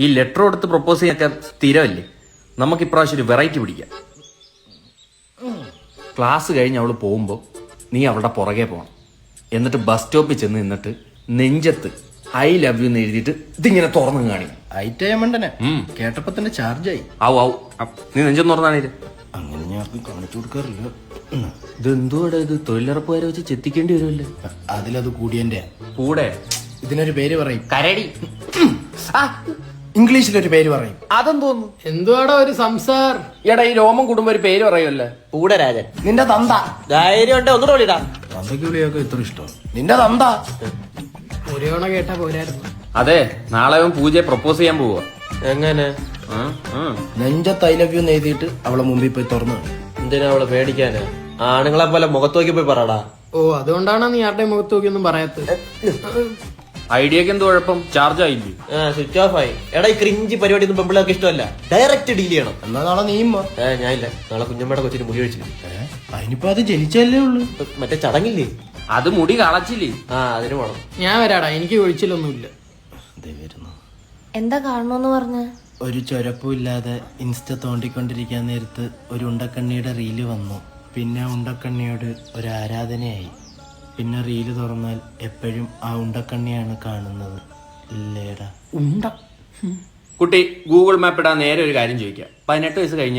ഈ ലെറ്റർ കൊടുത്ത് പ്രപ്പോസ് ചെയ്യാൻ സ്ഥിരമല്ലേ, നമുക്ക് ഇപ്രാവശ്യം ഒരു വെറൈറ്റി പിടിക്കാം. ക്ലാസ് കഴിഞ്ഞ് അവള് പോകുമ്പോ നീ അവളുടെ പുറകെ പോകണം. എന്നിട്ട് ബസ് സ്റ്റോപ്പിൽ ചെന്ന് നിന്നിട്ട് നെഞ്ചത്ത് ഐ ലവ് യു എന്ന് എഴുതിയിട്ട് ഇതിങ്ങനെ തുറന്നു കാണിക്കും. ഐറ്റമണ്ടനെ കേട്ടപ്പോ തന്നെ ചാർജായി. ആവും നീ നെഞ്ചൊന്ന് തുറന്നാണേ. അങ്ങനെ ഞാൻ കാണിച്ചു കൊടുക്കാറില്ല. ഇതെന്തുകൂടെ ഇത് തൊഴിലുറപ്പുകാരെ വെച്ച് ചെത്തിക്കേണ്ടി വരുമല്ലേ. അതിലത് കൂടിയന്റെ കൂടെ ഇതിനൊരു പേര് പറയും, കരടി. ഇംഗ്ലീഷിലൊരു പേര് പറയും. അതെന്തോന്നു എന്തുവാടാ ഒരു സംസാർ? എടാ ഈ രോമം കുടുംബം ഒരു പേര് പറയുമല്ലേ. കൂടെ രാജൻ. നിന്റെ തന്ത. ധൈര്യം ഉണ്ട്, ഒന്നുകൂടെ വിളിടാ. തന്തയ്ക്ക് വിളിയൊക്കെ ഇത്ര ഇഷ്ടം. നിന്റെ തന്ത. ഒരു തവണ കേട്ടാ പോരായിരുന്നു. അതെ, നാളെ അവൻ പൂജയെ പ്രപ്പോസ് ചെയ്യാൻ പോവാ. എങ്ങനെ? നെഞ്ചത്ത് ഐ ലവ് യു എന്ന് എഴുതിയിട്ട് അവളെ മുമ്പിൽ പോയി തുറന്നു. എന്തിനാ അവളെ പേടിക്കാന്? ആണുങ്ങളെ പോലെ മുഖത്ത് നോക്കി പോയി പറടാ. ഓ, അതുകൊണ്ടാണ് നീ ആരുടെ മുഖത്ത് നോക്കിയൊന്നും പറയാത്തത്. ഐഡിയക്ക് എന്ത് കുഴപ്പം? ചാർജ് ആയില്ലേ? സ്വിച്ച് ഓഫ് ആയി. എടാ ഈ ക്രിഞ്ചി പരിപാടി ഒന്നും പെമ്പിള്ളേർക്ക് ഇഷ്ടമല്ല. ഡയറക്റ്റ് ഡീൽ ചെയ്യണം. എന്നാ നാളെ നീയും വാ. ഞാനില്ല. നാളെ കുഞ്ഞമ്മയുടെ കൊച്ചിന് മുടി ഒഴിച്ചില്ല. അതിനിപ്പോ അത് ജനിച്ചല്ലേ ഉള്ളു. മറ്റേ ചടങ്ങില്ലേ, അത് മുടി കളച്ചില്ലേ? അതിന് വേണം. ഞാൻ വരാടാ, എനിക്ക് ഒഴിച്ചിലൊന്നുമില്ല. എന്താ കാണണോന്ന് പറഞ്ഞ? ഒരു ചൊരപ്പും ഇല്ലാതെ ഇൻസ്റ്റ തോണ്ടിക്കൊണ്ടിരിക്കാൻ നേരത്ത് ഒരു ഉണ്ടക്കണ്ണിയുടെ റീല് വന്നു. പിന്നെ ഉണ്ടക്കണ്ണിയോട് ഒരു ആരാധനയായി. പിന്നെ റീല് തുറന്നാൽ എപ്പോഴും ആ ഉണ്ടക്കണ്ണിയാണ് കാണുന്നത്. ഇല്ലേടാ ഉണ്ട. കുട്ടി ഗൂഗിൾ മാപ്പ് ഇടാൻ നേരെ ഒരു കാര്യം ചോദിക്കാം. 18 വയസ്സ് കഴിഞ്ഞ